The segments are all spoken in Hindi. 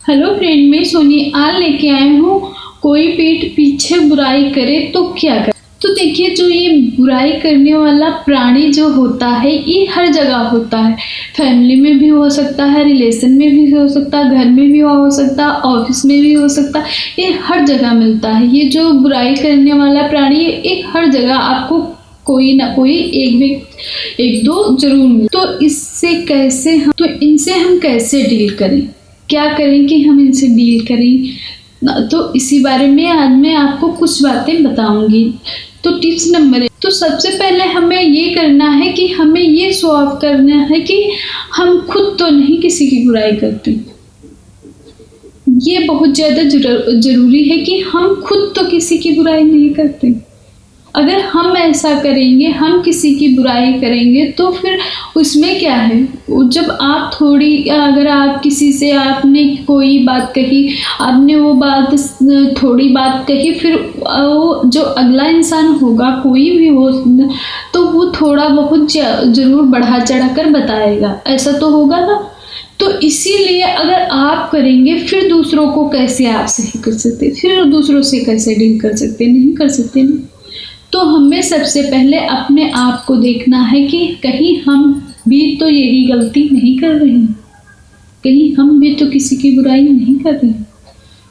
हेलो फ्रेंड, मैं सोनी आज लेके आई हूँ। कोई पीठ पीछे बुराई करे तो क्या करे। तो देखिए, जो ये बुराई करने वाला प्राणी जो होता है ये हर जगह होता है। फैमिली में भी हो सकता है, रिलेशन में भी हो सकता है, घर में भी हो सकता है, ऑफिस में भी हो सकता है। ये हर जगह मिलता है। ये जो बुराई करने वाला प्राणी एक हर जगह आपको कोई ना कोई एक दो जरूर मिले। तो इनसे हम कैसे डील करें, क्या करें कि हम इनसे डील करें, तो इसी बारे में आज मैं आपको कुछ बातें बताऊंगी। तो टिप्स नंबर 1, तो सबसे पहले हमें ये करना है कि हमें ये शो ऑफ करना है कि हम खुद तो नहीं किसी की बुराई करते। ये बहुत ज़्यादा जरूरी है कि हम खुद तो किसी की बुराई नहीं करते। अगर हम ऐसा करेंगे, हम किसी की बुराई करेंगे तो फिर उसमें क्या है। जब आप अगर आप किसी से आपने कोई बात कही, आपने वो बात थोड़ी बात कही, फिर वो जो अगला इंसान होगा कोई भी हो तो वो थोड़ा बहुत जरूर बढ़ा चढ़ा कर बताएगा। ऐसा तो होगा ना। तो इसीलिए अगर आप करेंगे फिर दूसरों को कैसे आप सही कर सकते, फिर दूसरों से कैसे डील कर सकते, नहीं कर सकते ना। तो हमें सबसे पहले अपने आप को देखना है कि कहीं हम भी तो यही गलती नहीं कर रहे हैं, कहीं हम भी तो किसी की बुराई नहीं कर रहे हैं।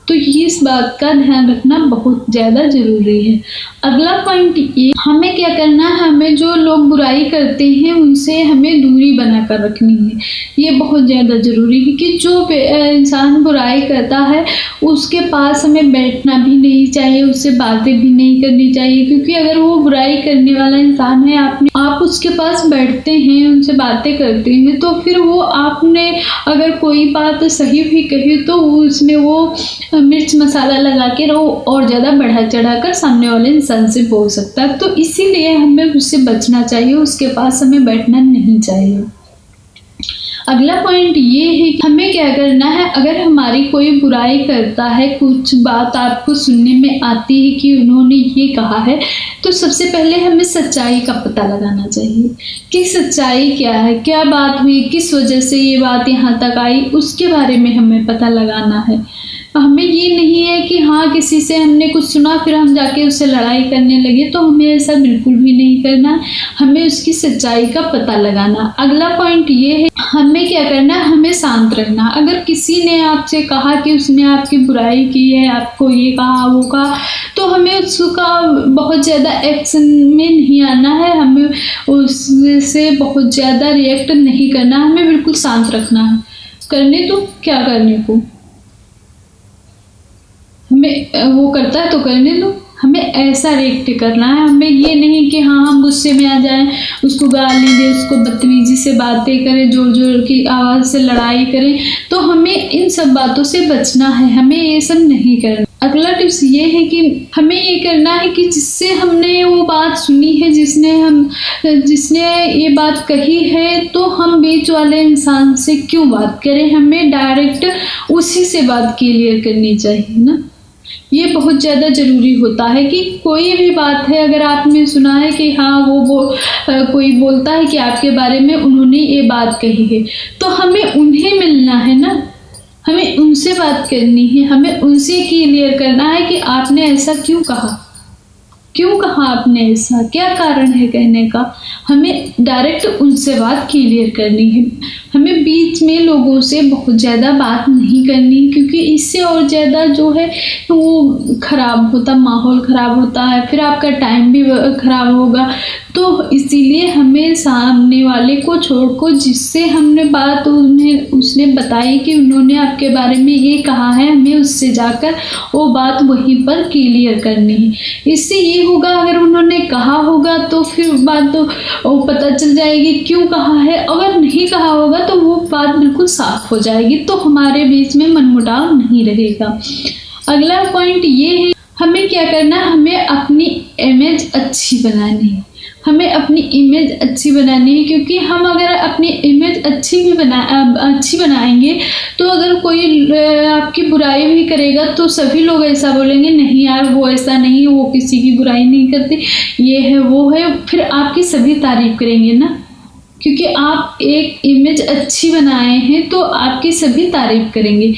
तो इस बात का ध्यान रखना बहुत ज़्यादा ज़रूरी है। अगला पॉइंट ये, हमें क्या करना है, हमें जो लोग बुराई करते हैं उनसे हमें दूरी बनाकर रखनी है। ये बहुत ज़्यादा ज़रूरी है कि जो इंसान बुराई करता है उसके पास हमें बैठना भी नहीं चाहिए, उससे बातें भी नहीं करनी चाहिए। क्योंकि अगर वो बुराई करने वाला इंसान है, आप उसके पास बैठते हैं, उनसे बातें करते हैं, तो फिर वो आपने अगर कोई बात सही भी कही तो उसमें वो मिर्च मसाला लगा के और ज़्यादा बढ़ा चढ़ा कर सामने वाले इंसान से बोल सकता है। तो इसीलिए हमें उससे बचना चाहिए, उसके पास हमें बैठना नहीं चाहिए। अगला पॉइंट ये है कि हमें क्या करना है, अगर हमारी कोई बुराई करता है, कुछ बात आपको सुनने में आती है कि उन्होंने ये कहा है, तो सबसे पहले हमें सच्चाई का पता लगाना चाहिए कि सच्चाई क्या है, क्या बात हुई, किस वजह से ये बात यहाँ तक आई, उसके बारे में हमें पता लगाना है। हमें ये नहीं है कि हाँ किसी से हमने कुछ सुना फिर हम जाके उससे लड़ाई करने लगे, तो हमें ऐसा बिल्कुल भी नहीं करना। हमें उसकी सच्चाई का पता लगाना। अगला पॉइंट ये है, हमें क्या करना, हमें शांत रहना। अगर किसी ने आपसे कहा कि उसने आपकी बुराई की है, आपको ये कहा वो कहा, तो हमें उसका बहुत ज़्यादा एक्शन में नहीं आना है, हमें उससे बहुत ज़्यादा रिएक्ट नहीं करना, हमें बिल्कुल शांत रखना है। करने तो क्या करने को, हमें वो करता है तो करने दो, हमें ऐसा रिएक्ट करना है। हमें ये नहीं कि हाँ हम गुस्से में आ जाएं, उसको गाली दें, उसको बदतमीजी से बातें करें, जोर जोर की आवाज़ से लड़ाई करें। तो हमें इन सब बातों से बचना है, हमें ये सब नहीं करना। अगला टिप्स ये है कि हमें ये करना है कि जिससे हमने वो बात सुनी है, जिसने ये बात कही है, तो हम बीच वाले इंसान से क्यों बात करें, हमें डायरेक्ट उसी से बात क्लियर करनी चाहिए ना। ये बहुत ज़्यादा ज़रूरी होता है कि कोई भी बात है, अगर आपने सुना है कि हाँ कोई बोलता है कि आपके बारे में उन्होंने ये बात कही है, तो हमें उन्हें मिलना है ना, हमें उनसे बात करनी है, हमें उनसे क्लियर करना है कि आपने ऐसा क्यों कहा, आपने ऐसा, क्या कारण है कहने का। हमें डायरेक्ट उनसे बात क्लियर करनी है। हमें बीच में लोगों से बहुत ज़्यादा बात नहीं करनी, क्योंकि इससे और ज़्यादा जो है वो माहौल ख़राब होता है, फिर आपका टाइम भी ख़राब होगा। तो इसीलिए हमें सामने वाले को छोड़कर जिससे हमने बात उसने बताई कि उन्होंने आपके बारे में ये कहा है, हमें उससे जाकर वो बात वहीं पर क्लियर करनी है। इससे ये होगा, अगर उन्होंने कहा होगा तो फिर बात तो वो पता चल जाएगी क्यों कहा है, अगर नहीं कहा होगा तो वो बात बिल्कुल साफ हो जाएगी, तो हमारे बीच में मनमुटाव नहीं रहेगा। अगला पॉइंट ये है, हमें क्या करना, हमें अपनी इमेज अच्छी बनानी है, हमें अपनी इमेज अच्छी बनानी है। क्योंकि हम अगर अपनी इमेज अच्छी बनाएंगे तो अगर कोई आपकी बुराई भी करेगा तो सभी लोग ऐसा बोलेंगे, नहीं यार वो ऐसा नहीं, वो किसी की बुराई नहीं करते, ये है वो है, फिर आपकी सभी तारीफ करेंगे ना। क्योंकि आप एक इमेज अच्छी बनाए हैं तो आपकी सभी तारीफ करेंगे।